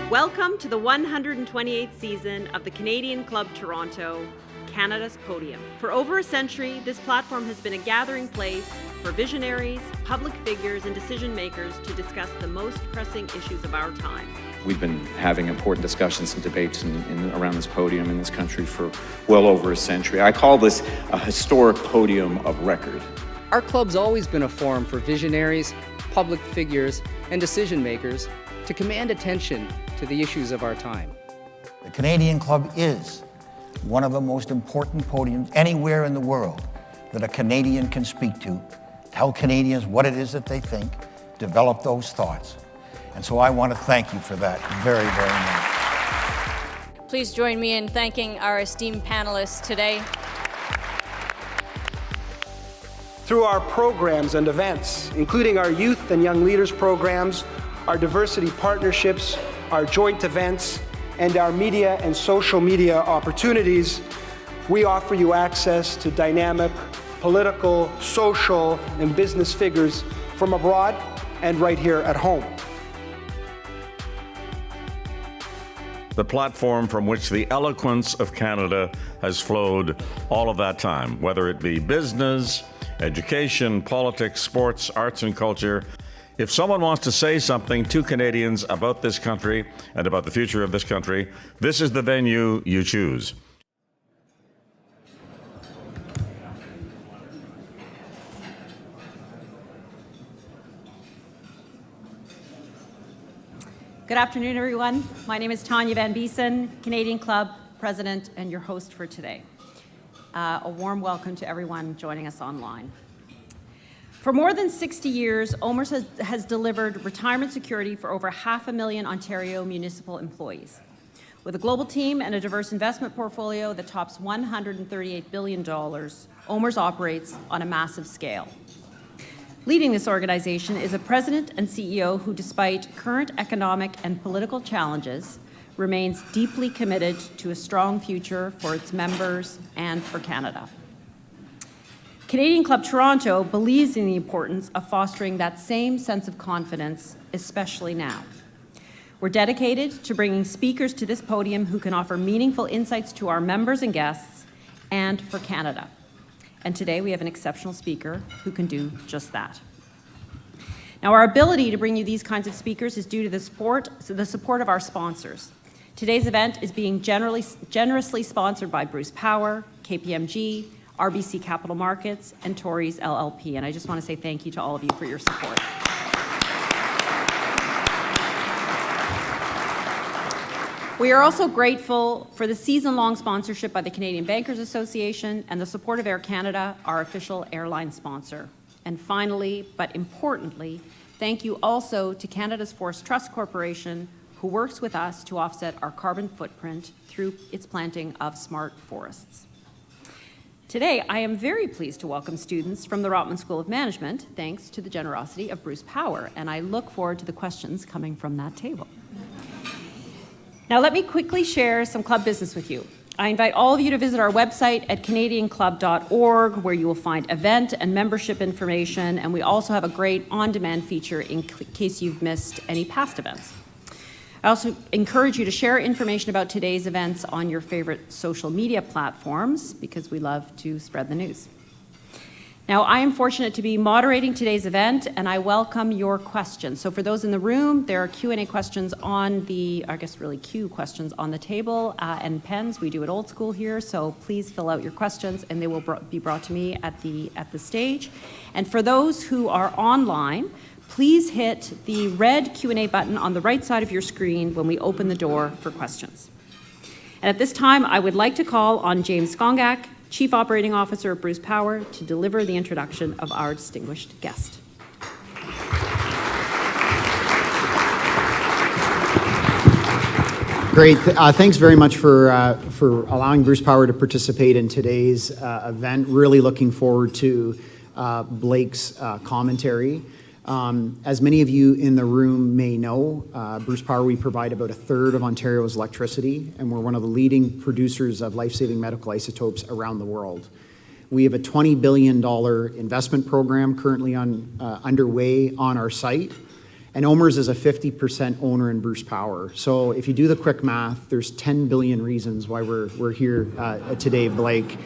Welcome to the 128th season of the Canadian Club Toronto, Canada's Podium. For over a century, this platform has been a gathering place for visionaries, public figures, and decision makers to discuss the most pressing issues of our time. We've been having important discussions and debates around this podium in this country for well over a century. I call this a historic podium of record. Our club's always been a forum for visionaries, public figures, and decision makers to command attention to the issues of our time. The Canadian Club is one of the most important podiums anywhere in the world that a Canadian can speak to, tell Canadians what it is that they think, develop those thoughts. And so I want to thank you for that very, very much. Please join me in thanking our esteemed panelists today. Through our programs and events, including our youth and young leaders programs, our diversity partnerships, our joint events, and our media and social media opportunities, we offer you access to dynamic political, social, and business figures from abroad and right here at home. The platform from which the eloquence of Canada has flowed all of that time, whether it be business, education, politics, sports, arts, and culture. If someone wants to say something to Canadians about this country and about the future of this country, this is the venue you choose. Good afternoon, everyone. My name is Tanya Van Biesen, Canadian Club President and your host for today. A warm welcome to everyone joining us online. For more than 60 years, OMERS has delivered retirement security for over 500,000 Ontario municipal employees. With a global team and a diverse investment portfolio that tops $138 billion, OMERS operates on a massive scale. Leading this organization is a president and CEO who, despite current economic and political challenges, remains deeply committed to a strong future for its members and for Canada. Canadian Club Toronto believes in the importance of fostering that same sense of confidence, especially now. We're dedicated to bringing speakers to this podium who can offer meaningful insights to our members and guests and for Canada. And today we have an exceptional speaker who can do just that. Now, our ability to bring you these kinds of speakers is due to the support of our sponsors. Today's event is being generously sponsored by Bruce Power, KPMG, RBC Capital Markets, and Torys LLP. And I just want to say thank you to all of you for your support. We are also grateful for the season-long sponsorship by the Canadian Bankers Association and the support of Air Canada, our official airline sponsor. And finally, but importantly, thank you also to Canada's Forest Trust Corporation, who works with us to offset our carbon footprint through its planting of smart forests. Today, I am very pleased to welcome students from the Rotman School of Management, thanks to the generosity of Bruce Power, and I look forward to the questions coming from that table. Now, let me quickly share some club business with you. I invite all of you to visit our website at canadianclub.org, where you will find event and membership information, and we also have a great on-demand feature in case you've missed any past events. I also encourage you to share information about today's events on your favorite social media platforms, because we love to spread the news. Now, I am fortunate to be moderating today's event, and I welcome your questions. So for those in the room, there are Q&A questions on the, I guess really Q questions on the table, and pens. We do it old school here, so please fill out your questions, and they will be brought to me at the stage. And for those who are online, please hit the red Q&A button on the right side of your screen when we open the door for questions. And at this time, I would like to call on James Skongak, Chief Operating Officer of Bruce Power, to deliver the introduction of our distinguished guest. Great. Thanks very much for allowing Bruce Power to participate in today's event. Really looking forward to Blake's commentary. As many of you in the room may know, Bruce Power, we provide about a third of Ontario's electricity, and we're one of the leading producers of life-saving medical isotopes around the world. We have a $20 billion investment program currently underway on our site, And OMERS is a 50% owner in Bruce Power. So if you do the quick math, there's 10 billion reasons why we're here today, Blake.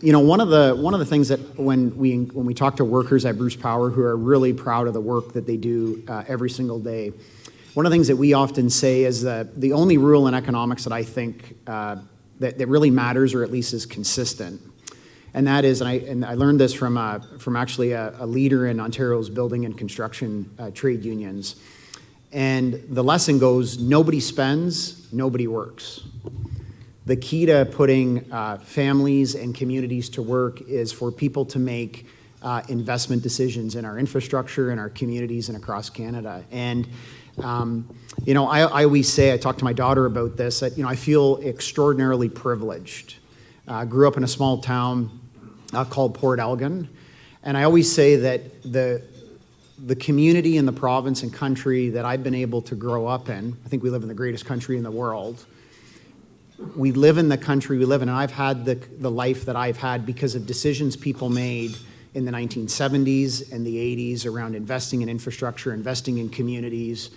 You know, one of the things that when we talk to workers at Bruce Power who are really proud of the work that they do every single day, one of the things that we often say is that the only rule in economics that I think that really matters, or at least is consistent, and that is, and I learned this from actually a leader in Ontario's building and construction trade unions, and the lesson goes: nobody spends, nobody works. The key to putting families and communities to work is for people to make investment decisions in our infrastructure, in our communities, and across Canada. And you know, I always say, I talk to my daughter about this, that, you know, I feel extraordinarily privileged. Grew up in a small town called Port Elgin, and I always say that the community and the province and country that I've been able to grow up in, I think we live in the greatest country in the world. We live in the country we live in, and I've had the life that I've had because of decisions people made in the 1970s and the 80s around investing in infrastructure, investing in communities.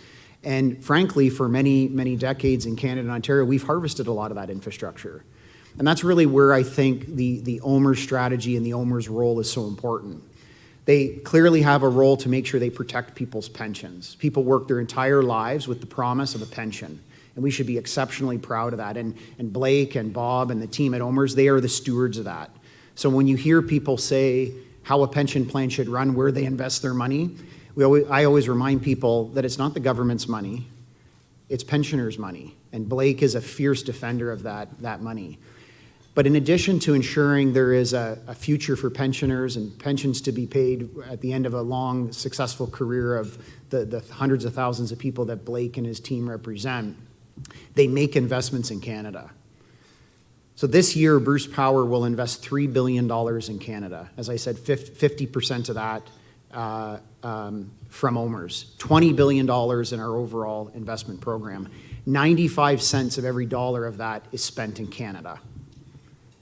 And frankly, for many, many decades in Canada and Ontario, we've harvested a lot of that infrastructure. And that's really where I think the OMERS strategy and the OMERS role is so important. They clearly have a role to make sure they protect people's pensions. People work their entire lives with the promise of a pension. And we should be exceptionally proud of that. And Blake and Bob and the team at OMERS, they are the stewards of that. So when you hear people say how a pension plan should run, where they invest their money, I always remind people that it's not the government's money, it's pensioners' money. And Blake is a fierce defender of that money. But in addition to ensuring there is a future for pensioners and pensions to be paid at the end of a long, successful career of the hundreds of thousands of people that Blake and his team represent, they make investments in Canada. So this year, Bruce Power will invest $3 billion in Canada. As I said, 50% of that from OMERS. $20 billion in our overall investment program. 95 cents of every dollar of that is spent in Canada.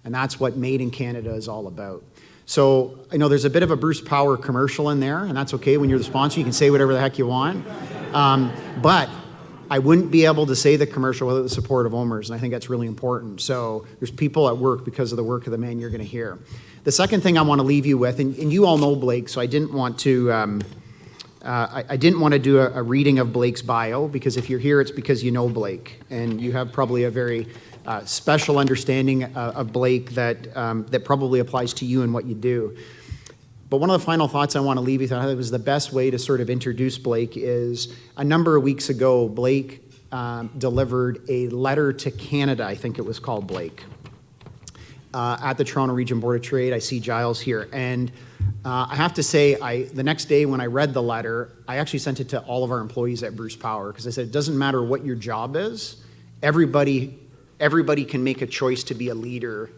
And that's what Made in Canada is all about. So I know there's a bit of a Bruce Power commercial in there, and that's okay. When you're the sponsor, you can say whatever the heck you want. But I wouldn't be able to say the commercial without the support of OMERS, and I think that's really important. So there's people at work because of the work of the man you're going to hear. The second thing I want to leave you with, and you all know Blake, so I didn't want to do a reading of Blake's bio, because if you're here, it's because you know Blake, and you have probably a very special understanding of Blake that probably applies to you and what you do. But one of the final thoughts I want to leave you with, I thought it was the best way to sort of introduce Blake, is a number of weeks ago, Blake delivered a letter to Canada, I think it was called, Blake, at the Toronto Region Board of Trade. I see Giles here. And I have to say, the next day when I read the letter, I actually sent it to all of our employees at Bruce Power, because I said, it doesn't matter what your job is, everybody can make a choice to be a leader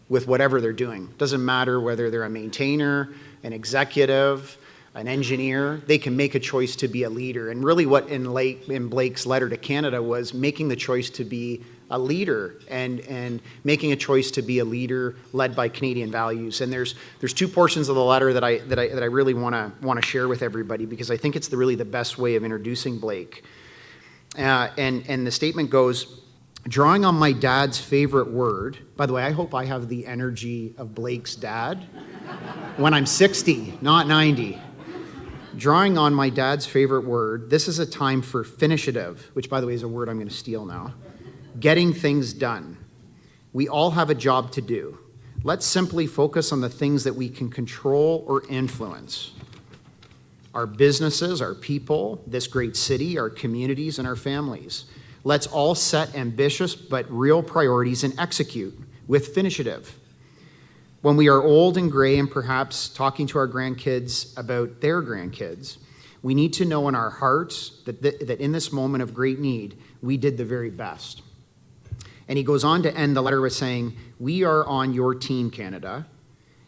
with whatever they're doing. It doesn't matter whether they're a maintainer, an executive, an engineer, they can make a choice to be a leader. And really what in Blake's letter to Canada was making the choice to be a leader and making a choice to be a leader led by Canadian values. And there's two portions of the letter that I really want to share with everybody, because I think it's really the best way of introducing Blake. And the statement goes, drawing on my dad's favorite word, by the way, I hope I have the energy of Blake's dad when I'm 60, not 90. Drawing on my dad's favorite word, this is a time for finishative, which by the way is a word I'm going to steal now. Getting things done. We all have a job to do. Let's simply focus on the things that we can control or influence. Our businesses, our people, this great city, our communities, and our families. Let's all set ambitious but real priorities and execute with finishative. When we are old and gray and perhaps talking to our grandkids about their grandkids, we need to know in our hearts that in this moment of great need, we did the very best. And he goes on to end the letter with saying, we are on your team, Canada,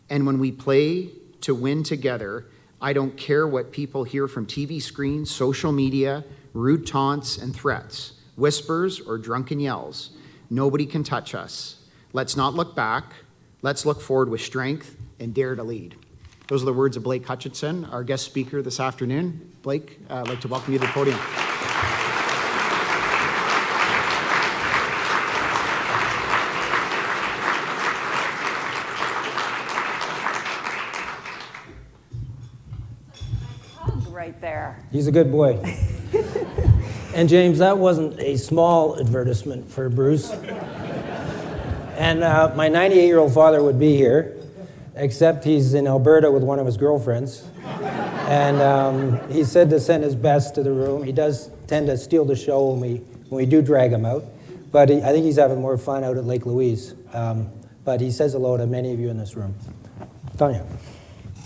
and when we play to win together, I don't care what people hear from TV screens, social media, rude taunts and threats, whispers or drunken yells. Nobody can touch us. Let's not look back. Let's look forward with strength and dare to lead. Those are the words of Blake Hutcheson, our guest speaker this afternoon. Blake, I'd like to welcome you to the podium. Right there. He's a good boy. And James, that wasn't a small advertisement for Bruce. And my 98-year-old father would be here, except he's in Alberta with one of his girlfriends. And he said to send his best to the room. He does tend to steal the show when we do drag him out. But I think he's having more fun out at Lake Louise. But he says hello to many of you in this room. Tanya.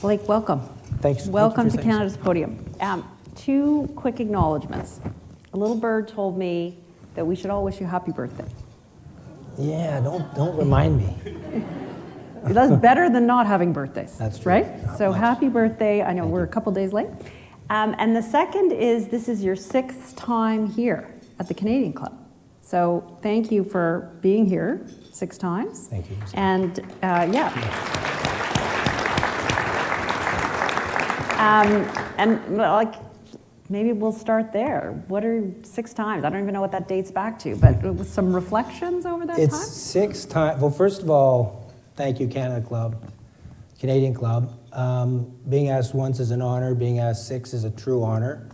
Blake, welcome. Thanks. Welcome Thank to you. Canada's Podium. Two quick acknowledgements. A little bird told me that we should all wish you happy birthday. Yeah, don't remind me. That's better than not having birthdays. That's true. Right? So happy birthday. I know we're a couple days late. And the second is this is your 6th time here at the Canadian Club. So thank you for being here 6 times. Thank you. And and like, maybe we'll start there. What are 6 times? I don't even know what that dates back to, but with some reflections over that It's time? 6 times. Well, first of all, thank you, Canadian Club. Being asked once is an honor. Being asked 6 is a true honor.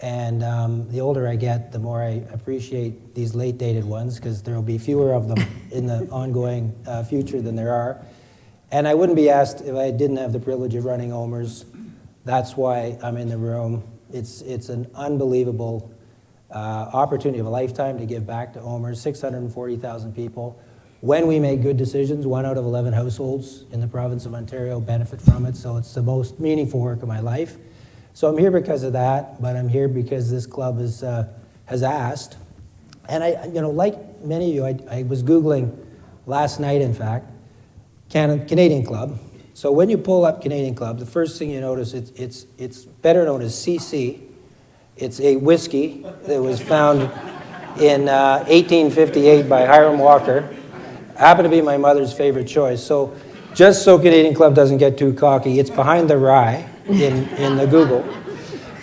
And the older I get, the more I appreciate these late-dated ones, because there will be fewer of them in the ongoing future than there are. And I wouldn't be asked if I didn't have the privilege of running OMERS. That's why I'm in the room. It's an unbelievable opportunity of a lifetime to give back to OMERS, 640,000 people. When we make good decisions, 1 out of 11 households in the province of Ontario benefit from it, so it's the most meaningful work of my life. So I'm here because of that, but I'm here because this club has asked. And like many of you, I was Googling last night, in fact, Canadian Club. So when you pull up Canadian Club, the first thing you notice, it's better known as CC. It's a whiskey that was found in 1858 by Hiram Walker. Happened to be my mother's favorite choice. So just so Canadian Club doesn't get too cocky, it's behind the rye in the Google.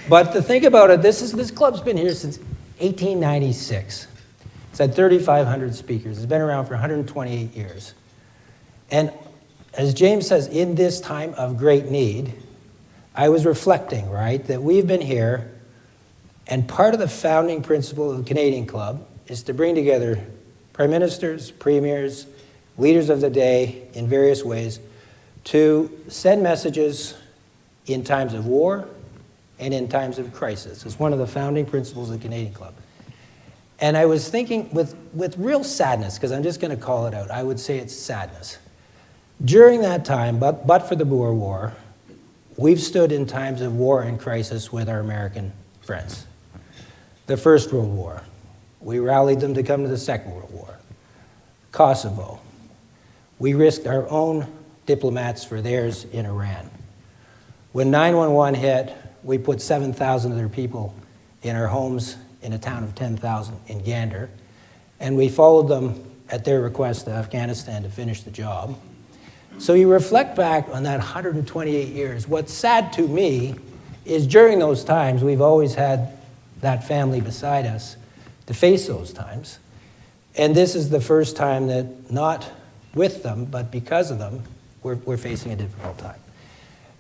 But the thing about it, this club's been here since 1896. It's had 3,500 speakers. It's been around for 128 years. And as James says, in this time of great need, I was reflecting, right, that we've been here, and part of the founding principle of the Canadian Club is to bring together prime ministers, premiers, leaders of the day in various ways to send messages in times of war and in times of crisis. It's one of the founding principles of the Canadian Club. And I was thinking with real sadness, because I'm just going to call it out, I would say it's sadness. During that time, but for the Boer War, we've stood in times of war and crisis with our American friends. The First World War, we rallied them to come to the Second World War. Kosovo, we risked our own diplomats for theirs in Iran. When 9/11 hit, we put 7,000 of their people in our homes in a town of 10,000 in Gander, and we followed them at their request to Afghanistan to finish the job. So you reflect back on that 128 years. What's sad to me is during those times, we've always had that family beside us to face those times. And this is the first time that, not with them, but because of them, we're facing a difficult time.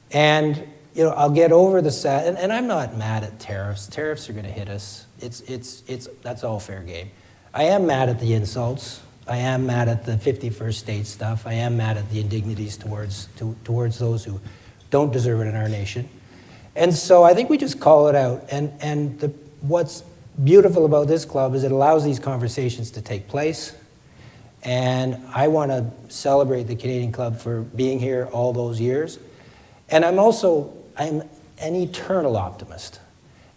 And I'll get over the sad, and I'm not mad at tariffs. Tariffs are going to hit us. That's all fair game. I am mad at the insults. I am mad at the 51st state stuff. I am mad at the indignities towards those who don't deserve it in our nation. And so I think we just call it out. And what's beautiful about this club is it allows these conversations to take place. And I want to celebrate the Canadian Club for being here all those years. And I'm an eternal optimist.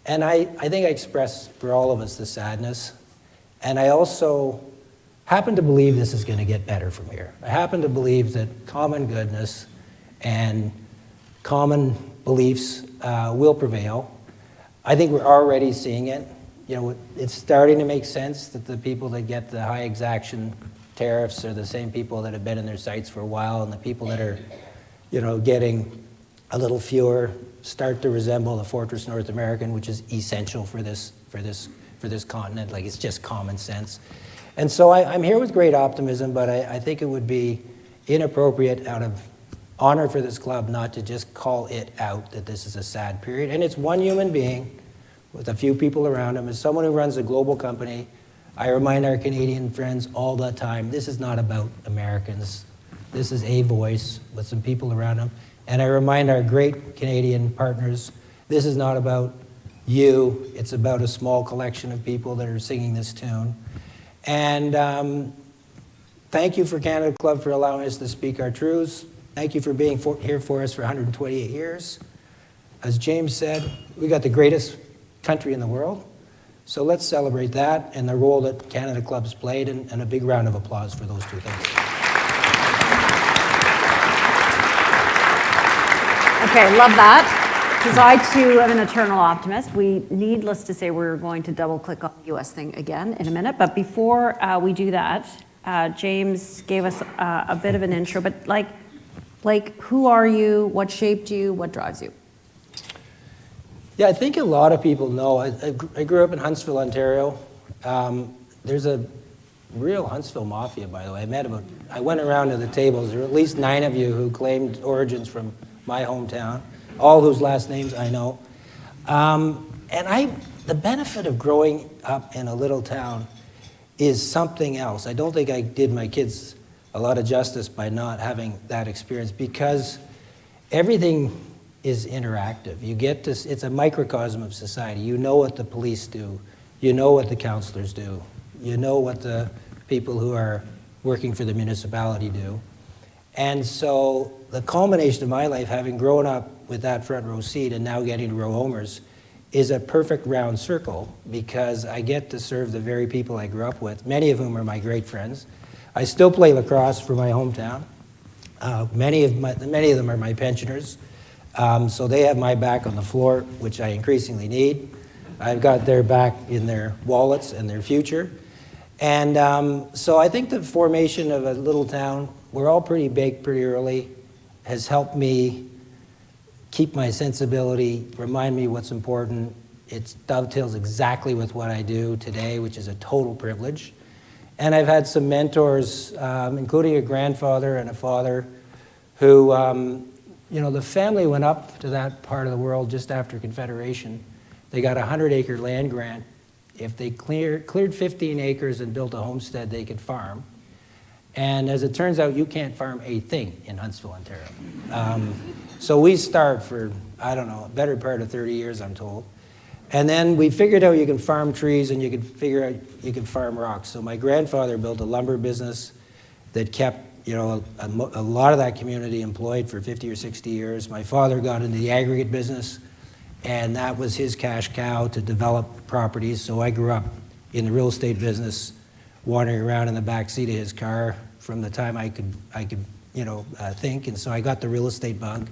And I think I express for all of us the sadness. And I also happen to believe this is going to get better from here. I happen to believe that common goodness and common beliefs will prevail. I think we're already seeing it. It's starting to make sense that the people that get the high exaction tariffs are the same people that have been in their sights for a while, and the people that are, getting a little fewer, start to resemble the Fortress North American, which is essential for this continent. Like, it's just common sense. And so I'm here with great optimism, but I think it would be inappropriate out of honor for this club not to just call it out that this is a sad period. And it's one human being with a few people around him. As someone who runs a global company, I remind our Canadian friends all the time, this is not about Americans. This is a voice with some people around him. And I remind our great Canadian partners, this is not about you. It's about a small collection of people that are singing this tune. And thank you for Canada Club for allowing us to speak our truths. Thank you for being here for us for 128 years. As James said, we got the greatest country in the world. So let's celebrate that and the role that Canada Club's played, and a big round of applause for those two things. Okay, love that. Because I too am an eternal optimist. Needless to say, we're going to double click on the US thing again in a minute. But before we do that, James gave us a bit of an intro, but like who are you? What shaped you? What drives you? Yeah, I think a lot of people know. I grew up in Huntsville, Ontario. There's a real Huntsville mafia, by the way. I went around to the tables. There were at least 9 of you who claimed origins from my hometown, all whose last names I know. The benefit of growing up in a little town is something else. I don't think I did my kids a lot of justice by not having that experience, because everything is interactive. It's a microcosm of society. You know what the police do. You know what the counselors do. You know what the people who are working for the municipality do. And so the culmination of my life, having grown up with that front row seat and now getting to row OMERS, is a perfect round circle, because I get to serve the very people I grew up with, many of whom are my great friends. I still play lacrosse for my hometown. Many of them are my pensioners. So they have my back on the floor, which I increasingly need. I've got their back in their wallets and their future. And so I think the formation of a little town, we're all pretty baked pretty early, has helped me keep my sensibility, remind me what's important. It dovetails exactly with what I do today, which is a total privilege. And I've had some mentors, including a grandfather and a father, who, the family went up to that part of the world just after Confederation. They got a 100-acre land grant. If they cleared 15 acres and built a homestead, they could farm. And as it turns out, you can't farm a thing in Huntsville, Ontario. So we starved for, a better part of 30 years, I'm told. And then we figured out you can farm trees, and you could figure out you can farm rocks. So my grandfather built a lumber business that kept a lot of that community employed for 50 or 60 years. My father got into the aggregate business, and that was his cash cow to develop properties. So I grew up in the real estate business, wandering around in the back seat of his car from the time I could think. And so I got the real estate bug,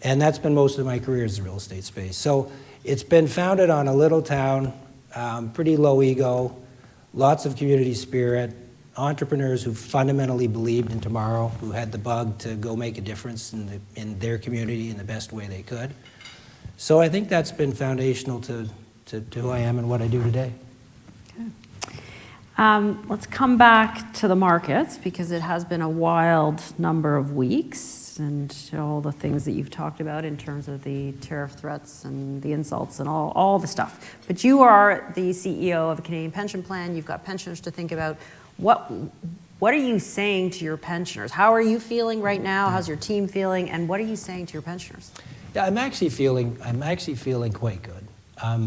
and that's been most of my career, is the real estate space. So it's been founded on a little town, pretty low ego, lots of community spirit, entrepreneurs who fundamentally believed in tomorrow, who had the bug to go make a difference in their community in the best way they could. So I think that's been foundational to who I am and what I do today. Let's come back to the markets, because it has been a wild number of weeks, and all the things that you've talked about in terms of the tariff threats and the insults and all the stuff. But you are the CEO of a Canadian pension plan. You've got pensioners to think about. What are you saying to your pensioners? How are you feeling right now? How's your team feeling? And what are you saying to your pensioners? Yeah, I'm actually feeling quite good.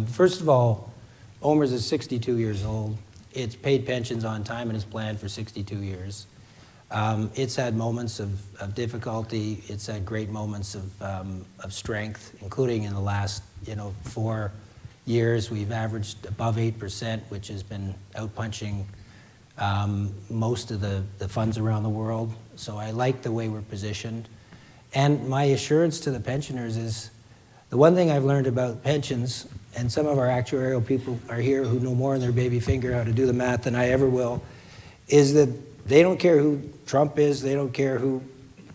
First of all, OMERS is 62 years old. It's paid pensions on time and has planned for 62 years. It's had moments of difficulty. It's had great moments of strength, including in the last 4 years. We've averaged above 8%, which has been outpunching most of the funds around the world. So I like the way we're positioned. And my assurance to the pensioners is, the one thing I've learned about pensions, and some of our actuarial people are here who know more in their baby finger how to do the math than I ever will, is that they don't care who Trump is, they don't care who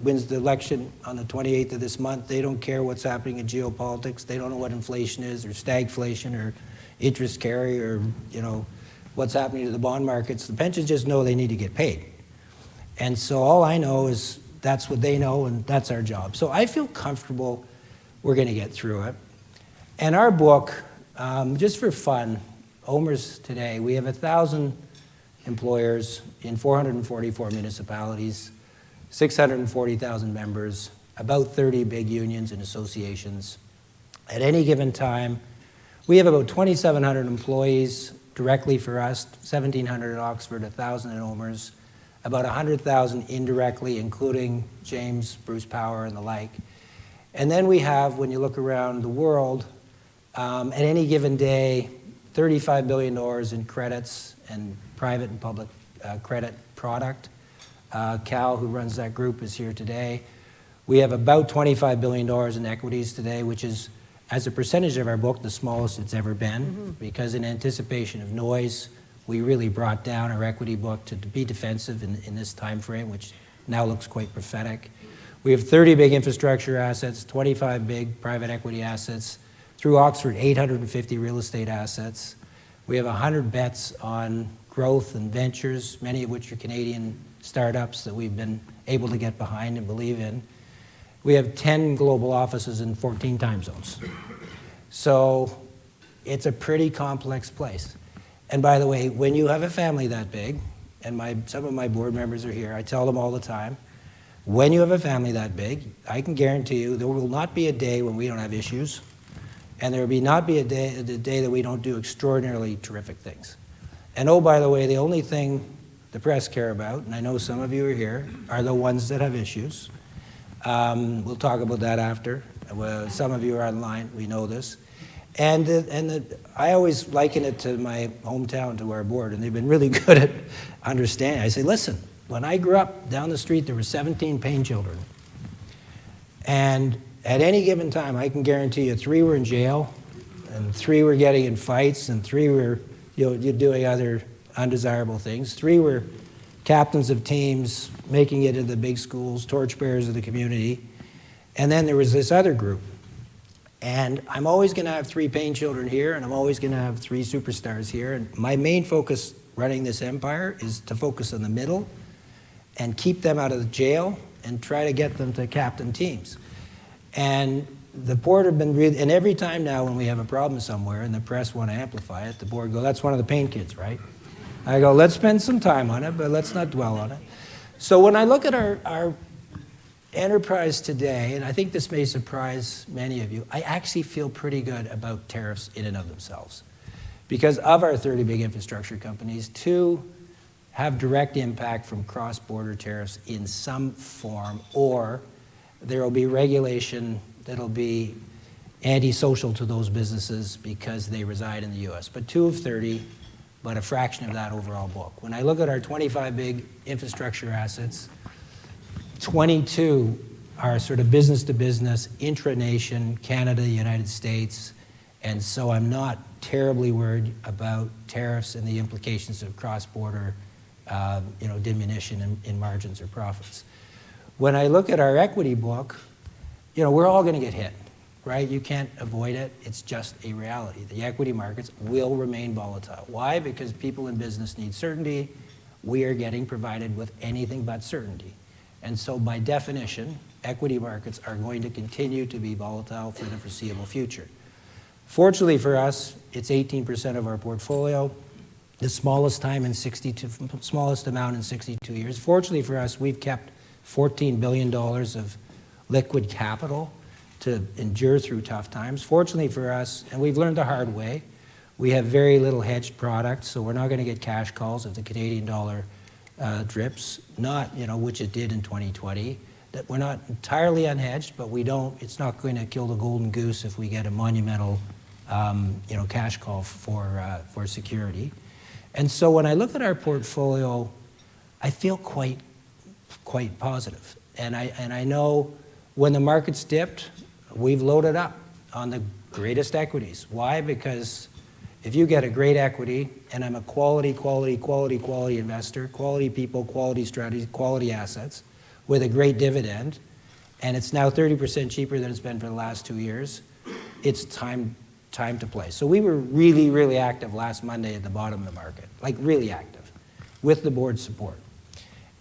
wins the election on the 28th of this month. They don't care what's happening in geopolitics. They don't know what inflation is, or stagflation, or interest carry, or what's happening to the bond markets. The pensions just know they need to get paid. And so all I know is that's what they know, and that's our job. So I feel comfortable we're going to get through it. And our book, just for fun, OMERS today, we have 1,000 employers in 444 municipalities, 640,000 members, about 30 big unions and associations. At any given time, we have about 2,700 employees directly for us, 1,700 at Oxford, 1,000 at OMERS, about 100,000 indirectly, including James, Bruce Power, and the like. And then we have, when you look around the world, at any given day, $35 billion in credits and private and public credit product. Cal, who runs that group, is here today. We have about $25 billion in equities today, which is, as a percentage of our book, the smallest it's ever been, because in anticipation of noise, we really brought down our equity book to be defensive in this time frame, which now looks quite prophetic. We have 30 big infrastructure assets, 25 big private equity assets, through Oxford, 850 real estate assets. We have 100 bets on growth and ventures, many of which are Canadian startups that we've been able to get behind and believe in. We have 10 global offices in 14 time zones. So it's a pretty complex place. And by the way, when you have a family that big, and some of my board members are here, I tell them all the time, when you have a family that big, I can guarantee you there will not be a day when we don't have issues, and there will not be a day that we don't do extraordinarily terrific things. And oh, by the way, the only thing the press care about, and I know some of you are here, are the ones that have issues. We'll talk about that after. Some of you are online, we know this. I always liken it to my hometown, to our board, and they've been really good at understanding. I say, listen, when I grew up down the street, there were 17 Payne children. And at any given time, I can guarantee you 3 were in jail, and 3 were getting in fights, and 3 were doing other undesirable things. 3 were captains of teams, making it into the big schools, torchbearers of the community. And then there was this other group. And I'm always going to have 3 Payne children here, and I'm always going to have 3 superstars here. And my main focus running this empire is to focus on the middle and keep them out of the jail and try to get them to captain teams. And the board have been really, and every time now when we have a problem somewhere and the press want to amplify it, the board go, that's one of the Payne kids, right? I go, let's spend some time on it, but let's not dwell on it. So when I look at our enterprise today, and I think this may surprise many of you, I actually feel pretty good about tariffs in and of themselves. Because of our 30 big infrastructure companies, 2 have direct impact from cross-border tariffs in some form, or there will be regulation that'll be antisocial to those businesses because they reside in the US. But 2 of 30, but a fraction of that overall book. When I look at our 25 big infrastructure assets, 22 are sort of business-to-business, intra-nation, Canada, United States, and so I'm not terribly worried about tariffs and the implications of cross-border diminution in margins or profits. When I look at our equity book, we're all going to get hit, right? You can't avoid it. It's just a reality. The equity markets will remain volatile. Why? Because people in business need certainty. We are getting provided with anything but certainty. And so by definition, equity markets are going to continue to be volatile for the foreseeable future. Fortunately for us, it's 18% of our portfolio, the smallest amount in 62 years. Fortunately for us, we've kept $14 billion of liquid capital to endure through tough times. Fortunately for us, and we've learned the hard way, we have very little hedged product, so we're not going to get cash calls if the Canadian dollar drips, which it did in 2020. That we're not entirely unhedged, but it's not going to kill the golden goose if we get a monumental cash call for security. And so when I look at our portfolio, I feel quite positive. And I know when the market's dipped, we've loaded up on the greatest equities. Why? Because if you get a great equity, and I'm a quality investor, quality people, quality strategies, quality assets, with a great dividend, and it's now 30% cheaper than it's been for the last 2 years, it's time to play. So we were really, really active last Monday at the bottom of the market, like really active, with the board's support.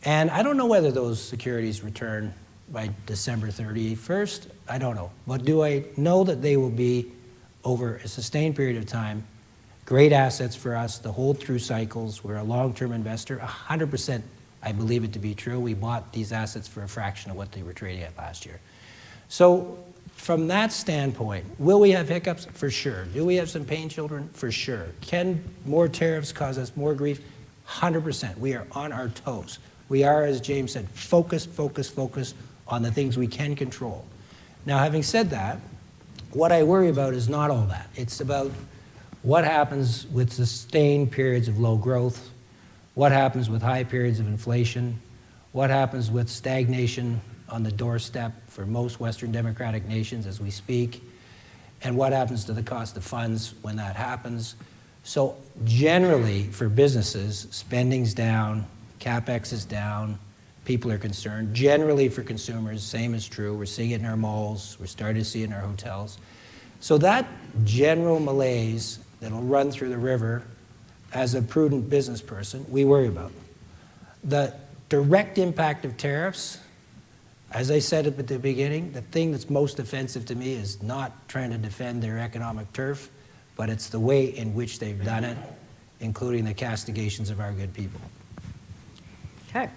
And I don't know whether those securities return by December 31st. I don't know. But do I know that they will be, over a sustained period of time, great assets for us to hold through cycles? We're a long-term investor. 100%, I believe it to be true. We bought these assets for a fraction of what they were trading at last year. So from that standpoint, will we have hiccups? For sure. Do we have some pain children? For sure. Can more tariffs cause us more grief? 100%. We are on our toes. We are, as James said, focus on the things we can control. Now, having said that, what I worry about is not all that. It's about what happens with sustained periods of low growth, what happens with high periods of inflation, what happens with stagnation on the doorstep for most Western democratic nations as we speak, and what happens to the cost of funds when that happens. So generally, for businesses, spending's down, CapEx is down, people are concerned. Generally for consumers, same is true. We're seeing it in our malls. We're starting to see it in our hotels. So that general malaise that'll run through the river, as a prudent business person, we worry about. The direct impact of tariffs, as I said at the beginning, the thing that's most offensive to me is not trying to defend their economic turf, but it's the way in which they've done it, including the castigations of our good people. Okay.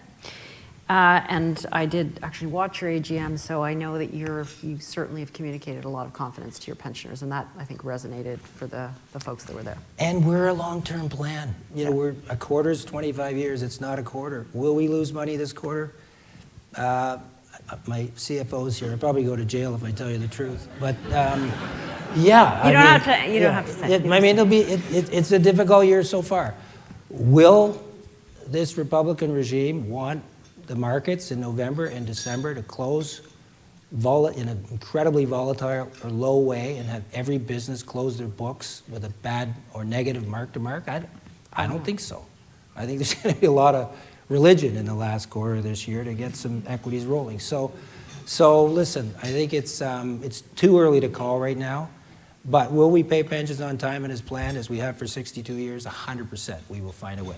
And I did actually watch your AGM, so I know that you certainly have communicated a lot of confidence to your pensioners, and that, I think, resonated for the folks that were there. And we're a long-term plan. You know, we're a quarter's 25 years. It's not a quarter. Will we lose money this quarter? My CFO's here. I'll probably go to jail if I tell you the truth. But yeah, you don't have to say. I mean, it's a difficult year so far. Will this Republican regime want the markets in November and December to close in an incredibly volatile or low way and have every business close their books with a bad or negative mark-to-market? I don't think so. I think there's going to be a lot of religion in the last quarter of this year to get some equities rolling. So listen, I think it's too early to call right now. But will we pay pensions on time and as planned, as we have for 62 years? 100%. We will find a way.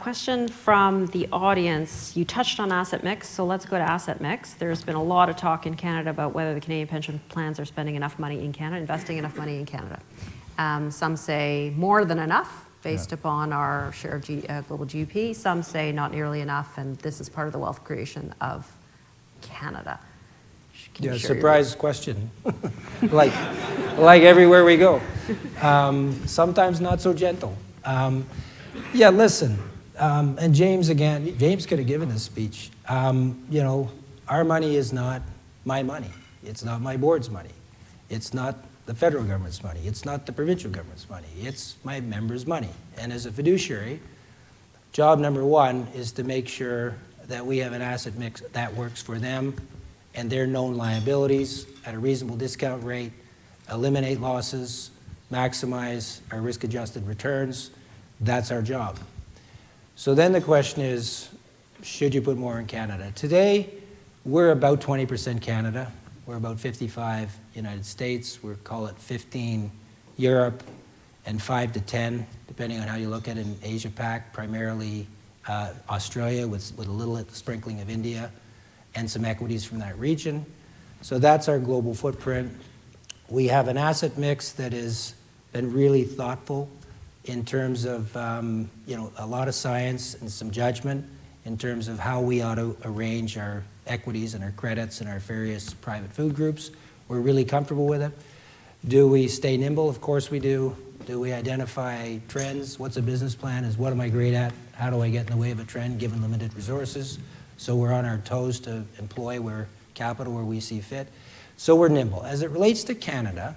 Question from the audience. You touched on asset mix, so let's go to asset mix. There's been a lot of talk in Canada about whether the Canadian pension plans are spending enough money in Canada, investing enough money in Canada. Some say more than enough, based upon our share of global GDP. Some say not nearly enough, and this is part of the wealth creation of Canada. Yeah, surprise question. like everywhere we go. Sometimes not so gentle. Yeah, listen, and James could have given this speech. You know, our money is not my money. It's not my board's money. It's not the federal government's money. It's not the provincial government's money. It's my members' money. And as a fiduciary, job number one is to make sure that we have an asset mix that works for them and their known liabilities at a reasonable discount rate, eliminate losses, maximize our risk-adjusted returns. That's our job. So then the question is, should you put more in Canada? Today, we're about 20% Canada. We're about 55 United States. We'll call it 15 Europe and 5 to 10, depending on how you look at it, in Asia Pac, primarily Australia with a little sprinkling of India and some equities from that region. So that's our global footprint. We have an asset mix that has been really thoughtful in terms of you know, a lot of science and some judgment in terms of how we ought to arrange our equities and our credits and our various private food groups. We're really comfortable with it. Do we stay nimble? Of course we do. Do we identify trends? What's a business plan? Is what am I great at? How do I get in the way of a trend given limited resources? So we're on our toes to employ capital where we see fit. So we're nimble. As it relates to Canada,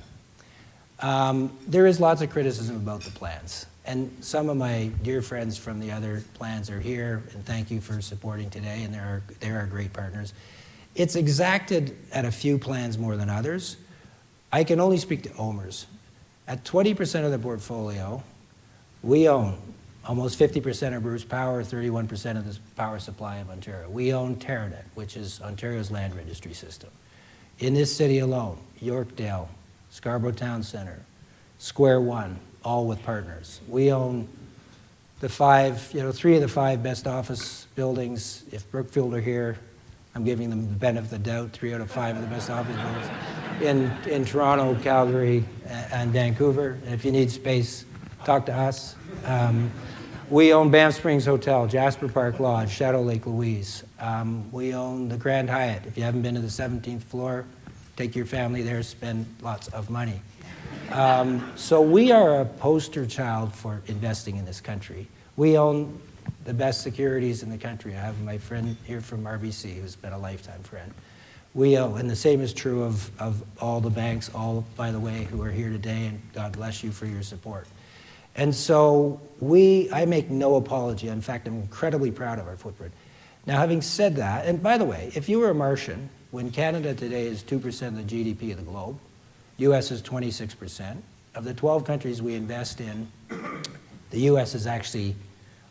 there is lots of criticism about the plans. And some of my dear friends from the other plans are here, and thank you for supporting today, and they're our great partners. It's exacted at a few plans more than others. I can only speak to OMERS. At 20% of the portfolio, we own almost 50% of Bruce Power, 31% of the power supply of Ontario. We own Terranet, which is Ontario's land registry system. In this city alone, Yorkdale, Scarborough Town Centre, Square One, all with partners. We own the three of the five best office buildings. If Brookfield are here, I'm giving them the benefit of the doubt, 3 out of 5 of the best office buildings in Toronto, Calgary, and Vancouver. And if you need space, talk to us. We own Banff Springs Hotel, Jasper Park Lodge, Shadow Lake Louise. We own the Grand Hyatt. If you haven't been to the 17th floor, take your family there, spend lots of money. So we are a poster child for investing in this country. We own the best securities in the country. I have my friend here from RBC who's been a lifetime friend. We own, and the same is true of all the banks, all, by the way, who are here today, and God bless you for your support. And so I make no apology. In fact, I'm incredibly proud of our footprint. Now, having said that, and by the way, if you were a Martian, when Canada today is 2% of the GDP of the globe, US is 26%. Of the 12 countries we invest in, the US is actually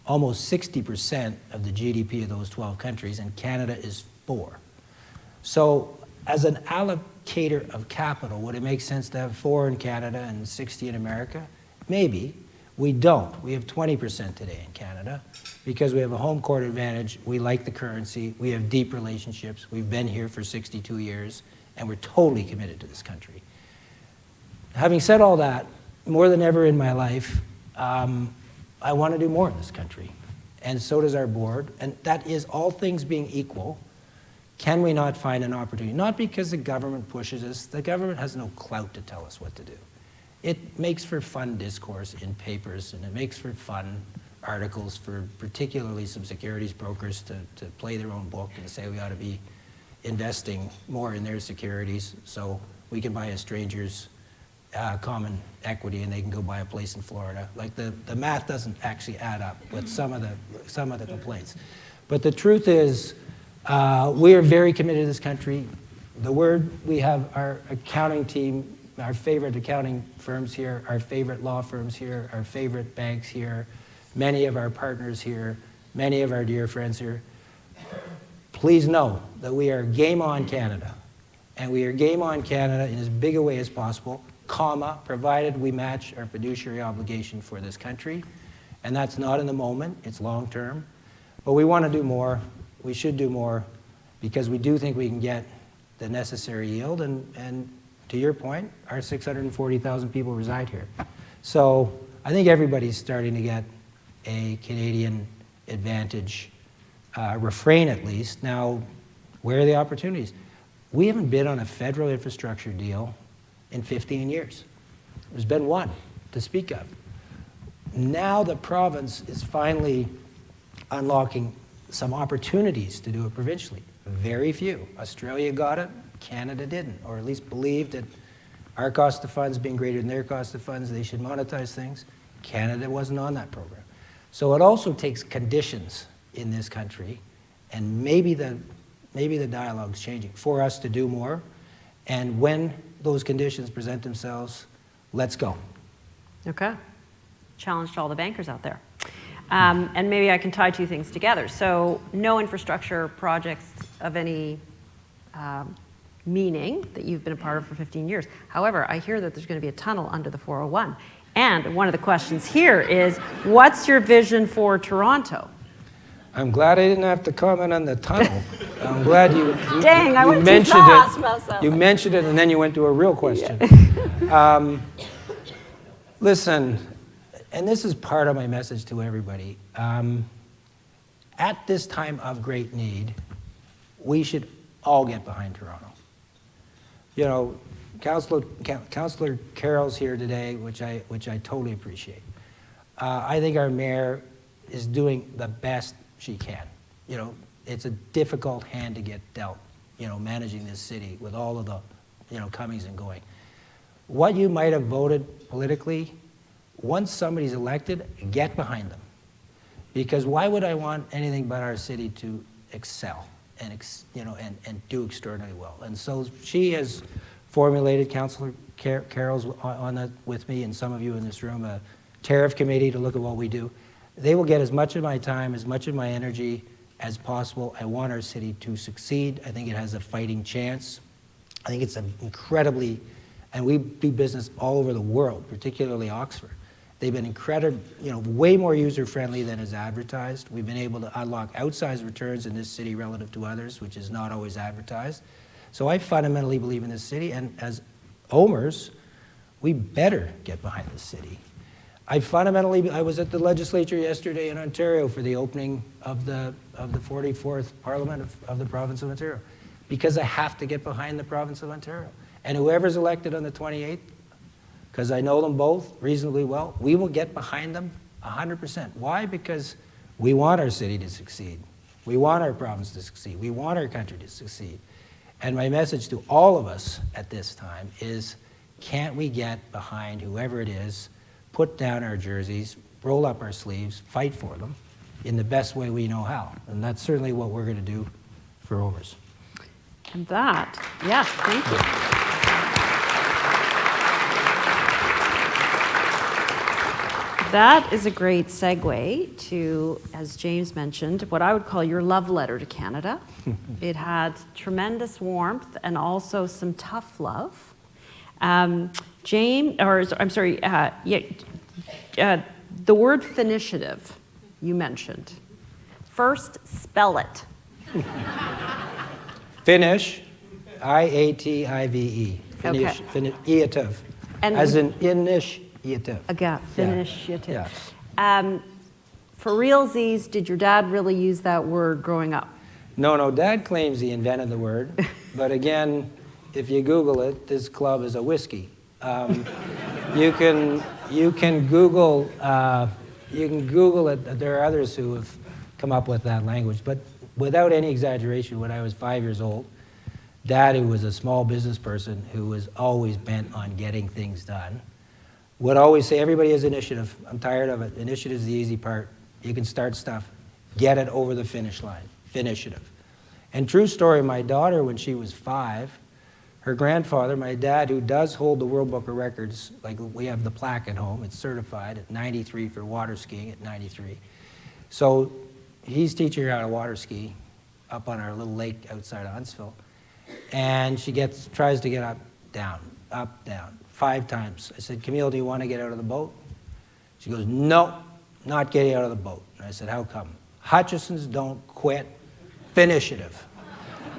almost 60% of the GDP of those 12 countries, and Canada is 4%. So as an allocator of capital, would it make sense to have 4 in Canada and 60 in America? Maybe. We don't. We have 20% today in Canada because we have a home court advantage. We like the currency. We have deep relationships. We've been here for 62 years, and we're totally committed to this country. Having said all that, more than ever in my life, I want to do more in this country, and so does our board, and that is all things being equal. Can we not find an opportunity? Not because the government pushes us. The government has no clout to tell us what to do. It makes for fun discourse in papers, and it makes for fun articles for particularly some securities brokers to play their own book and say we ought to be investing more in their securities so we can buy a stranger's common equity and they can go buy a place in Florida. Like the math doesn't actually add up with some of the complaints. But the truth is, we are very committed to this country. We have our accounting team, our favorite accounting firms here, our favorite law firms here, our favorite banks here, many of our partners here, many of our dear friends here. Please know that we are game on Canada, and we are game on Canada in as big a way as possible, provided we match our fiduciary obligation for this country. And that's not in the moment, it's long term. But we want to do more, we should do more, because we do think we can get the necessary yield, and to your point, our 640,000 people reside here. So I think everybody's starting to get a Canadian advantage refrain, at least. Now, where are the opportunities? We haven't bid on a federal infrastructure deal in 15 years. There's been one to speak of. Now the province is finally unlocking some opportunities to do it provincially. Very few. Australia got it, Canada didn't, or at least believed that our cost of funds being greater than their cost of funds, they should monetize things. Canada wasn't on that program. So it also takes conditions in this country, and maybe the dialogue's changing for us to do more. And when those conditions present themselves, let's go. Okay. Challenge to all the bankers out there. And maybe I can tie two things together. So no infrastructure projects of any meaning that you've been a part of for 15 years. However, I hear that there's going to be a tunnel under the 401. And one of the questions here is, what's your vision for Toronto? I'm glad I didn't have to comment on the tunnel. I'm glad you Dang, I went mentioned too fast, it. Marcel. You mentioned it, and then you went to a real question. Yeah. Listen, and this is part of my message to everybody. At this time of great need, we should all get behind Toronto. You know, Councillor Carroll's here today, which I totally appreciate. I think our mayor is doing the best she can. You know, it's a difficult hand to get dealt, you know, managing this city with all of the, you know, comings and going. What you might have voted politically, once somebody's elected, get behind them. Because why would I want anything but our city to excel and, and do extraordinarily well? And so she has formulated, Councillor Carroll's on that with me and some of you in this room, a tariff committee to look at what we do. They will get as much of my time, as much of my energy as possible. I want our city to succeed. I think it has a fighting chance. I think it's an incredibly, and we do business all over the world, particularly Oxford. They've been incredible, way more user-friendly than is advertised. We've been able to unlock outsized returns in this city relative to others, which is not always advertised. So I fundamentally believe in this city, and as OMERS, we better get behind this city. I was at the legislature yesterday in Ontario for the opening of the 44th Parliament of the province of Ontario, because I have to get behind the province of Ontario. And whoever's elected on the 28th, because I know them both reasonably well, we will get behind them 100%. Why? Because we want our city to succeed. We want our province to succeed. We want our country to succeed. And my message to all of us at this time is, can't we get behind whoever it is, put down our jerseys, roll up our sleeves, fight for them in the best way we know how? And that's certainly what we're going to do for OMERS. And that, yes, thank you. That is a great segue to, as James mentioned, what I would call your love letter to Canada. It had tremendous warmth and also some tough love. The word finitiative you mentioned. First, spell it. Finish, I-A-T-I-V-E. Finish, Okay. Initiative, as in initiative. Again, finitiative. Yeah. For realsies, did your dad really use that word growing up? No, Dad claims he invented the word, but again, if you Google it, this club is a whiskey. You can Google it. There are others who have come up with that language, but without any exaggeration, when I was 5 years old, Dad, who was a small business person who was always bent on getting things done, would always say, everybody has initiative. I'm tired of it. Initiative's the easy part. You can start stuff. Get it over the finish line. Finitiative. And true story, my daughter, when she was 5, her grandfather, my dad, who does hold the World Book of Records, like we have the plaque at home, it's certified at 93 for water skiing at 93. So he's teaching her how to water ski up on our little lake outside of Huntsville. And she tries to get up, down, 5 times. I said, Camille, do you want to get out of the boat? She goes, no, not getting out of the boat. And I said, how come? Hutchesons don't quit. Finitiative.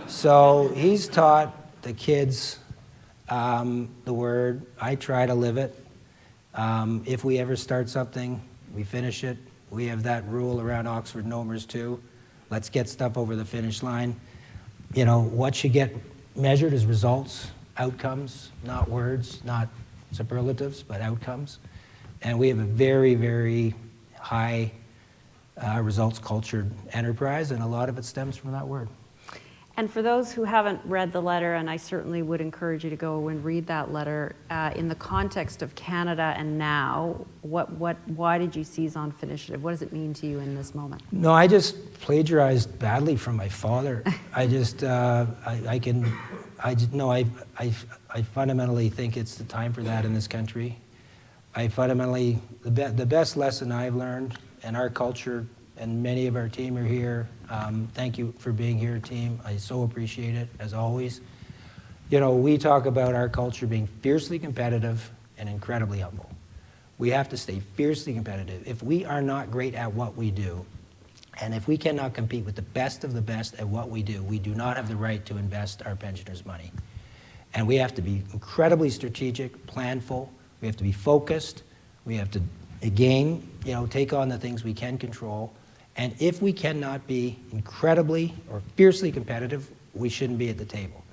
So he's taught the kids the word. I try to live it. If we ever start something, we finish it. We have that rule around Oxford and OMERS too. Let's get stuff over the finish line. What should get measured is results. Outcomes, not words, not superlatives, but outcomes. And we have a very, very high results-cultured enterprise, and a lot of it stems from that word. And for those who haven't read the letter, and I certainly would encourage you to go and read that letter, in the context of Canada and now, why did you seize on finitiative? What does it mean to you in this moment? No, I just plagiarized badly from my father. I fundamentally think it's the time for that in this country. The best lesson I've learned, and our culture, and many of our team are here. Thank you for being here, team. I so appreciate it, as always. We talk about our culture being fiercely competitive and incredibly humble. We have to stay fiercely competitive. If we are not great at what we do, and if we cannot compete with the best of the best at what we do not have the right to invest our pensioners' money. And we have to be incredibly strategic, planful. We have to be focused. We have to, again, take on the things we can control. And if we cannot be incredibly or fiercely competitive, we shouldn't be at the table.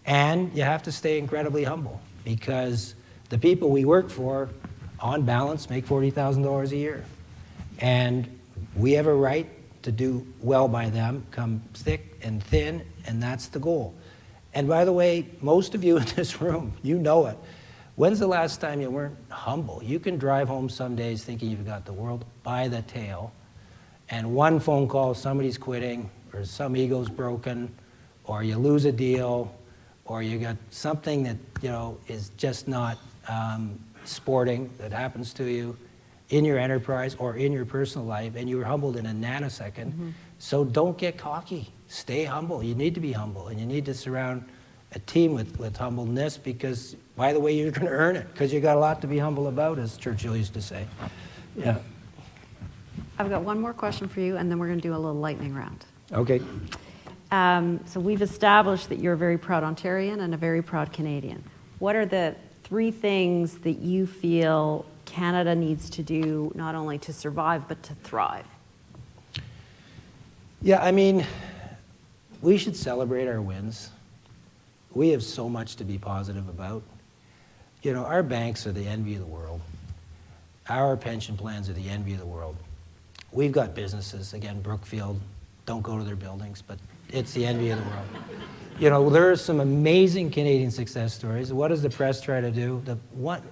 And you have to stay incredibly humble, because the people we work for, on balance, make $40,000 a year. And we have a right to do well by them, come thick and thin, and that's the goal. And by the way, most of you in this room, you know it. When's the last time you weren't humble? You can drive home some days thinking you've got the world by the tail, and one phone call, somebody's quitting, or some ego's broken, or you lose a deal, or you got something that is just not sporting that happens to you, in your enterprise or in your personal life, and you were humbled in a nanosecond. So don't get cocky. Stay humble. You need to be humble, and you need to surround a team with humbleness because, by the way, you're going to earn it because you got a lot to be humble about, as Churchill used to say. Yeah. I've got one more question for you, and then we're going to do a little lightning round. Okay. So we've established that you're a very proud Ontarian and a very proud Canadian. What are the 3 things that you feel Canada needs to do not only to survive but to thrive? Yeah, I mean, we should celebrate our wins. We have so much to be positive about. You know, our banks are the envy of the world. Our pension plans are the envy of the world. We've got businesses, again, Brookfield, don't go to their buildings, but it's the envy of the world. You know, there are some amazing Canadian success stories. What does the press try to do?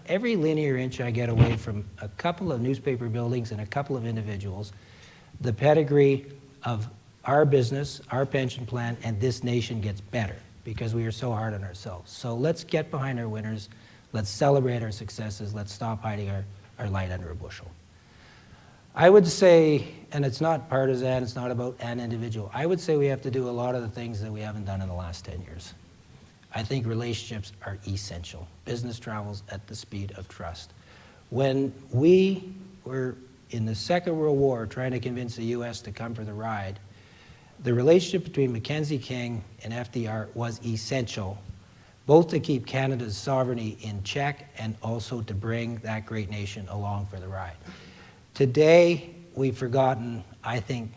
Every linear inch I get away from a couple of newspaper buildings and a couple of individuals, the pedigree of our business, our pension plan, and this nation gets better because we are so hard on ourselves. So let's get behind our winners. Let's celebrate our successes. Let's stop hiding our light under a bushel. I would say, and it's not partisan, it's not about an individual, I would say we have to do a lot of the things that we haven't done in the last 10 years. I think relationships are essential. Business travels at the speed of trust. When we were in the Second World War trying to convince the US to come for the ride, the relationship between Mackenzie King and FDR was essential, both to keep Canada's sovereignty in check and also to bring that great nation along for the ride. Today, we've forgotten, I think,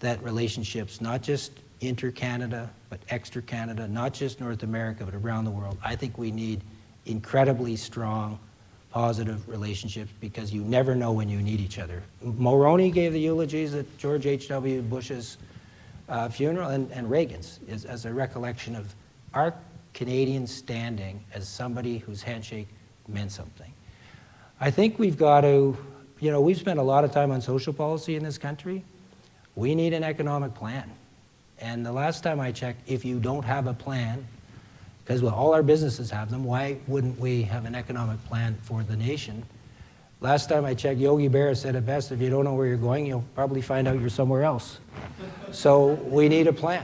that relationships, not just inter-Canada, but extra-Canada, not just North America, but around the world, I think we need incredibly strong, positive relationships because you never know when you need each other. Mulroney gave the eulogies at George H.W. Bush's funeral and Reagan's as a recollection of our Canadian standing as somebody whose handshake meant something. I think we've got to, you know, we've spent a lot of time on social policy in this country. We need an economic plan. And the last time I checked, if you don't have a plan, because all our businesses have them, why wouldn't we have an economic plan for the nation? Last time I checked, Yogi Berra said it best, if you don't know where you're going, you'll probably find out you're somewhere else. So we need a plan.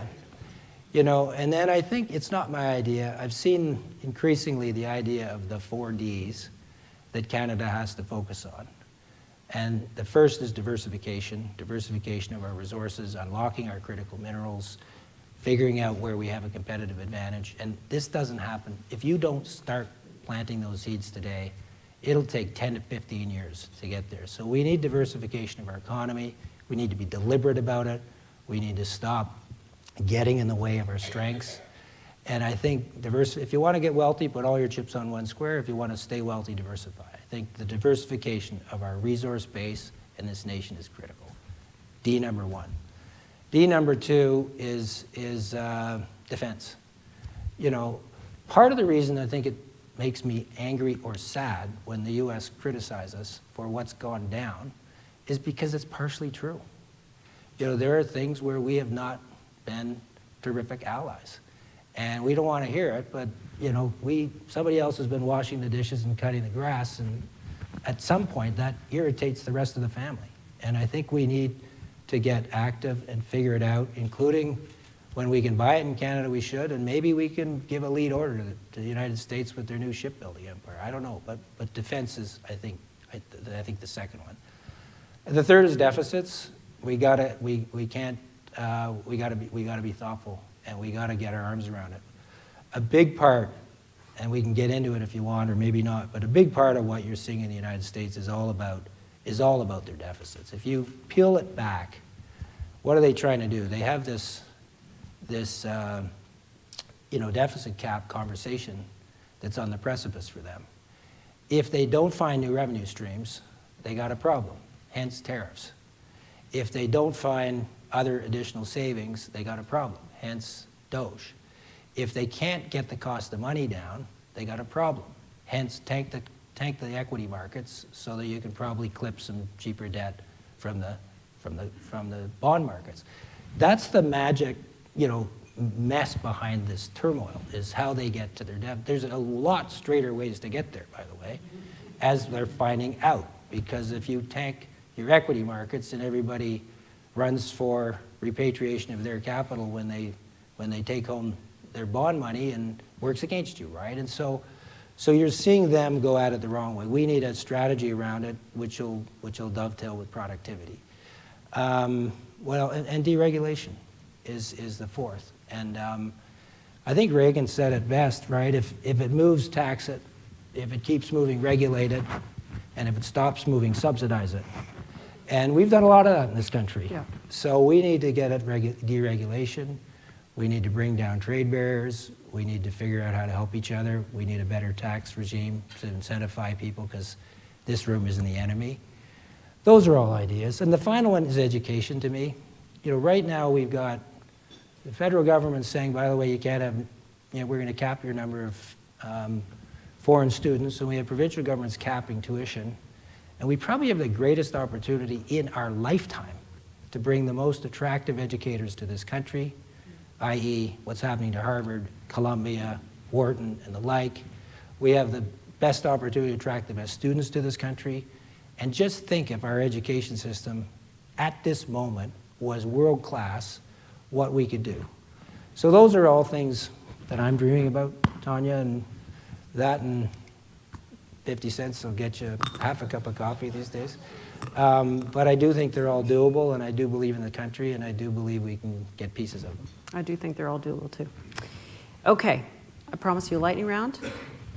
You know, and then I think it's not my idea. I've seen increasingly the idea of the 4 Ds that Canada has to focus on. And the first is diversification of our resources, unlocking our critical minerals, figuring out where we have a competitive advantage. And this doesn't happen. If you don't start planting those seeds today, it'll take 10 to 15 years to get there. So we need diversification of our economy. We need to be deliberate about it. We need to stop getting in the way of our strengths. And I think if you want to get wealthy, put all your chips on one square. If you want to stay wealthy, diversify. I think the diversification of our resource base in this nation is critical. D number 1. D number 2 is defense. You know, part of the reason I think it makes me angry or sad when the U.S. criticizes us for what's gone down is because it's partially true. You know, there are things where we have not been terrific allies. And we don't want to hear it, but you know, somebody else has been washing the dishes and cutting the grass, and at some point that irritates the rest of the family. And I think we need to get active and figure it out, including when we can buy it in Canada, we should, and maybe we can give a lead order to the United States with their new shipbuilding empire. I don't know, but defense is, I think the second one. And the third is deficits. We gotta be thoughtful, and we gotta get our arms around it. A big part, and we can get into it if you want, or maybe not, but a big part of what you're seeing in the United States is all about their deficits. If you peel it back, what are they trying to do? They have this deficit cap conversation that's on the precipice for them. If they don't find new revenue streams, they got a problem, hence tariffs. If they don't find other additional savings, they got a problem, hence Doge. If they can't get the cost of money down, they got a problem, hence tank the equity markets so that you can probably clip some cheaper debt from the bond markets. That's the magic, mess behind this turmoil, is how they get to their debt. There's a lot straighter ways to get there, by the way, as they're finding out. because if you tank your equity markets and everybody runs for repatriation of their capital when they take home their bond money and works against you, right? And so you're seeing them go at it the wrong way. We need a strategy around it which will dovetail with productivity. And deregulation is the fourth. And I think Reagan said it best, right? If it moves, tax it. If it keeps moving, regulate it. And if it stops moving, subsidize it. And we've done a lot of that in this country. Yeah. So we need to get at deregulation. We need to bring down trade barriers. We need to figure out how to help each other. We need a better tax regime to incentivize people, because this room isn't the enemy. Those are all ideas. And the final one is education to me. You know, right now we've got the federal government saying, by the way, you can't have, you know, we're going to cap your number of foreign students, and we have provincial governments capping tuition. And we probably have the greatest opportunity in our lifetime to bring the most attractive educators to this country, i.e. what's happening to Harvard, Columbia, Wharton, and the like. We have the best opportunity to attract the best students to this country. And just think if our education system at this moment was world class, what we could do. So those are all things that I'm dreaming about, Tanya, and that and 50 cents will get you half a cup of coffee these days. But I do think they're all doable, and I do believe in the country, and I do believe we can get pieces of them. I do think they're all doable too. Okay, I promise you a lightning round.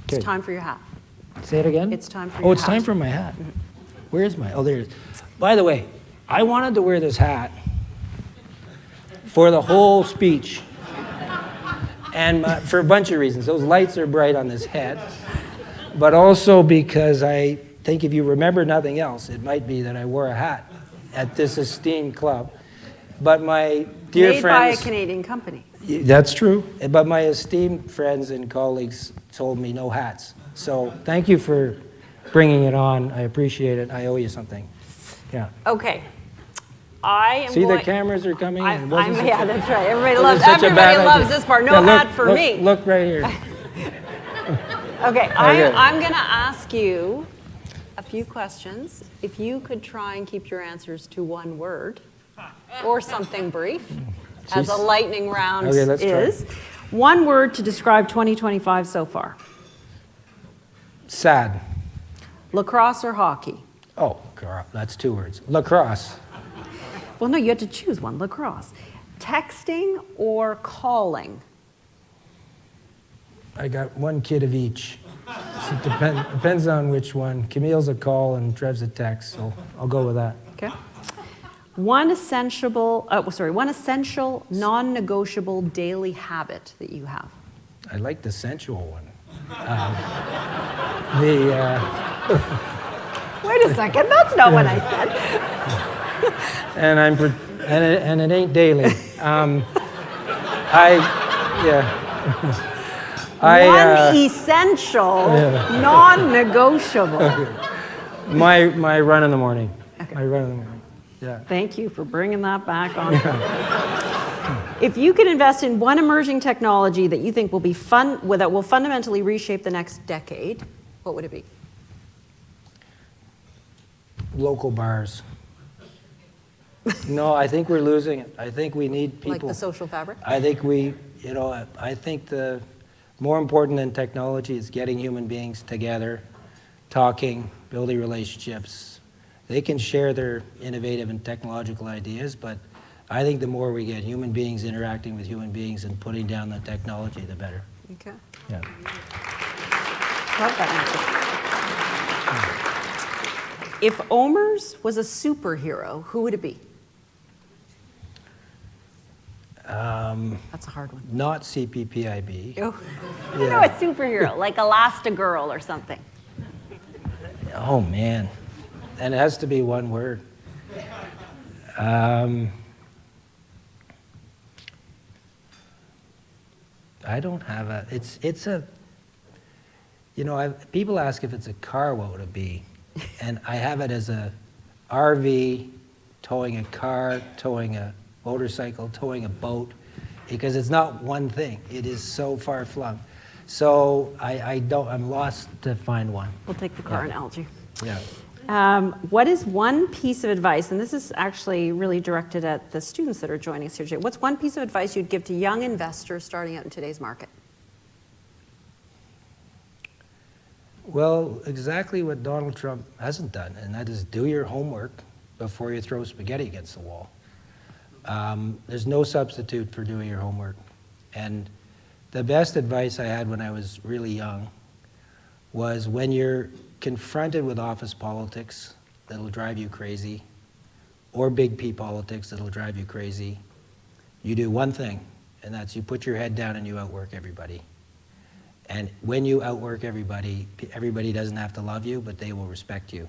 It's time for your hat. Say it again? It's time for your hat. Oh, it's time for my hat. Where's my, oh, there it is. By the way, I wanted to wear this hat for the whole speech, and for a bunch of reasons. Those lights are bright on this head, but also because I think if you remember nothing else, it might be that I wore a hat at this esteemed club. But my dear Made friends... by a Canadian company. That's true. But my esteemed friends and colleagues told me no hats. So thank you for bringing it on. I appreciate it. I owe you something. Yeah. Okay. I am See, going... the cameras are coming. Yeah, that's right. Everybody loves this part. No hat for me. Look right here. Okay, I'm going to ask you a few questions. If you could try and keep your answers to one word or something brief, as a lightning round is. One word to describe 2025 so far. Sad. Lacrosse or hockey? Oh, girl, that's 2 words. Lacrosse. Well, no, you had to choose one. Lacrosse. Texting or calling? I got one kid of each. So it depends on which one. Camille's a call and Trev's a text, so I'll go with that. Okay. One essential, non-negotiable daily habit that you have. I like the sensual one. Wait a second, that's not what I said. and it ain't daily. One essential, non-negotiable. My run in the morning. Okay. My run in the morning. Yeah. Thank you for bringing that back on. If you could invest in one emerging technology that you think will be that will fundamentally reshape the next decade, what would it be? Local bars. No, I think we're losing it. I think we need people. Like the social fabric? I think I think the more important than technology is getting human beings together, talking, building relationships. They can share their innovative and technological ideas, but I think the more we get human beings interacting with human beings and putting down the technology, the better. Okay. Yeah. Love that answer. If OMERS was a superhero, who would it be? That's a hard one. Not CPPIB. Oh. You know, a superhero, like Elastigirl or something. Oh, man. And it has to be one word. I don't have a, it's a, people ask if it's a car, what would it be? And I have it as a RV, towing a car, towing a motorcycle, towing a boat, because it's not one thing. It is so far flung. So I'm lost to find one. We'll take the car analogy. Yeah. What is one piece of advice, and this is actually really directed at the students that are joining us here today, what's one piece of advice you'd give to young investors starting out in today's market? Well, exactly what Donald Trump hasn't done, and that is do your homework before you throw spaghetti against the wall. There's no substitute for doing your homework. And the best advice I had when I was really young was when you're confronted with office politics that'll drive you crazy, or big P politics that'll drive you crazy, you do one thing, and that's you put your head down and you outwork everybody. And when you outwork everybody, everybody doesn't have to love you, but they will respect you.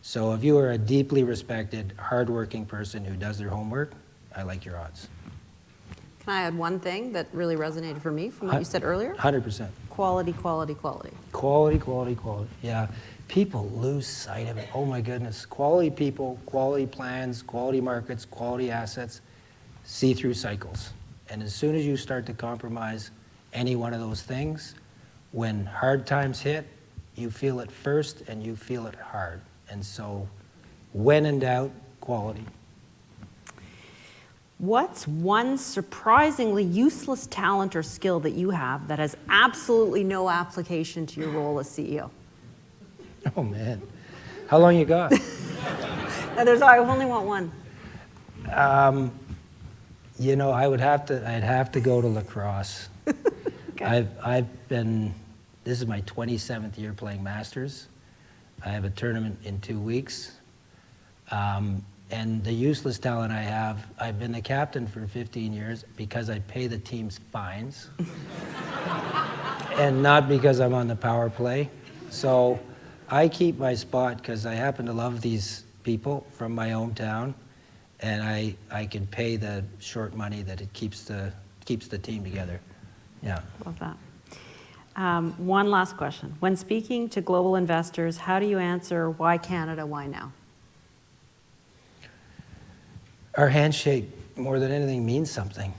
So if you are a deeply respected, hardworking person who does their homework, I like your odds. Can I add one thing that really resonated for me from what you said earlier? 100%. Quality, quality, quality. Quality, quality, quality. Yeah, people lose sight of it. Oh my goodness. Quality people, quality plans, quality markets, quality assets, see through cycles. And as soon as you start to compromise any one of those things, when hard times hit, you feel it first and you feel it hard. And so, when in doubt, quality. What's one surprisingly useless talent or skill that you have that has absolutely no application to your role as CEO? Oh man, how long you got? I only want one. You know, I'd have to go to lacrosse. Okay. This is my 27th year playing Masters. I have a tournament in 2 weeks. And the useless talent I have, I've been the captain for 15 years because I pay the team's fines. And not because I'm on the power play. So I keep my spot because I happen to love these people from my hometown, and I can pay the short money that it keeps the team together. Yeah. Love that. One last question. When speaking to global investors, how do you answer why Canada, why now? Our handshake, more than anything, means something.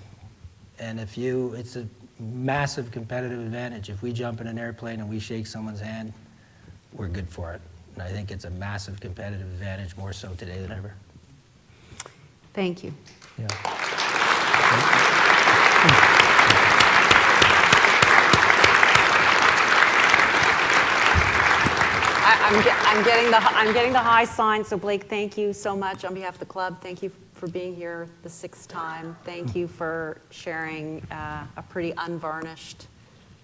And it's a massive competitive advantage. If we jump in an airplane and we shake someone's hand, we're good for it. And I think it's a massive competitive advantage, more so today than ever. Thank you. Yeah. I'm getting the high sign. So Blake, thank you so much on behalf of the club. Thank you for being here the 6th time. Thank you for sharing a pretty unvarnished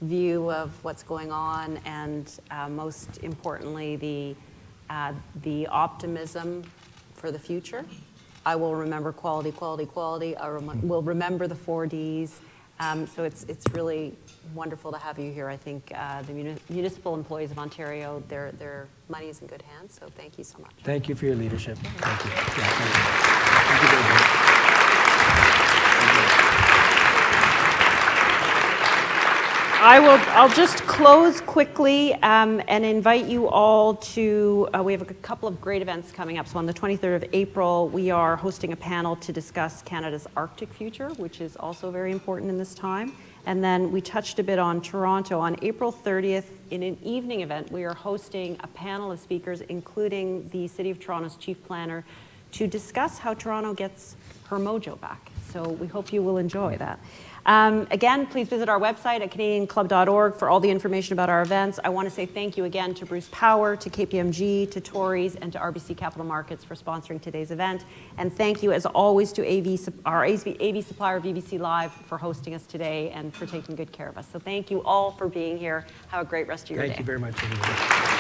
view of what's going on, and most importantly, the optimism for the future. I will remember quality, quality, quality. I will remember the 4 Ds. So it's really wonderful to have you here. I think the municipal employees of Ontario, their money is in good hands. So thank you so much. Thank you for your leadership. Thank you. Yeah, thank you very much. I'll just close quickly and invite you all to, we have a couple of great events coming up. So on the 23rd of April, we are hosting a panel to discuss Canada's Arctic future, which is also very important in this time. And then we touched a bit on Toronto. On April 30th, in an evening event, we are hosting a panel of speakers, including the City of Toronto's Chief Planner, to discuss how Toronto gets her mojo back. So we hope you will enjoy that. Again, please visit our website at canadianclub.org for all the information about our events. I want to say thank you again to Bruce Power, to KPMG, to Tories, and to RBC Capital Markets for sponsoring today's event. And thank you, as always, to our AV supplier, VBC Live, for hosting us today and for taking good care of us. So thank you all for being here. Have a great rest of your day. Thank you very much, everybody.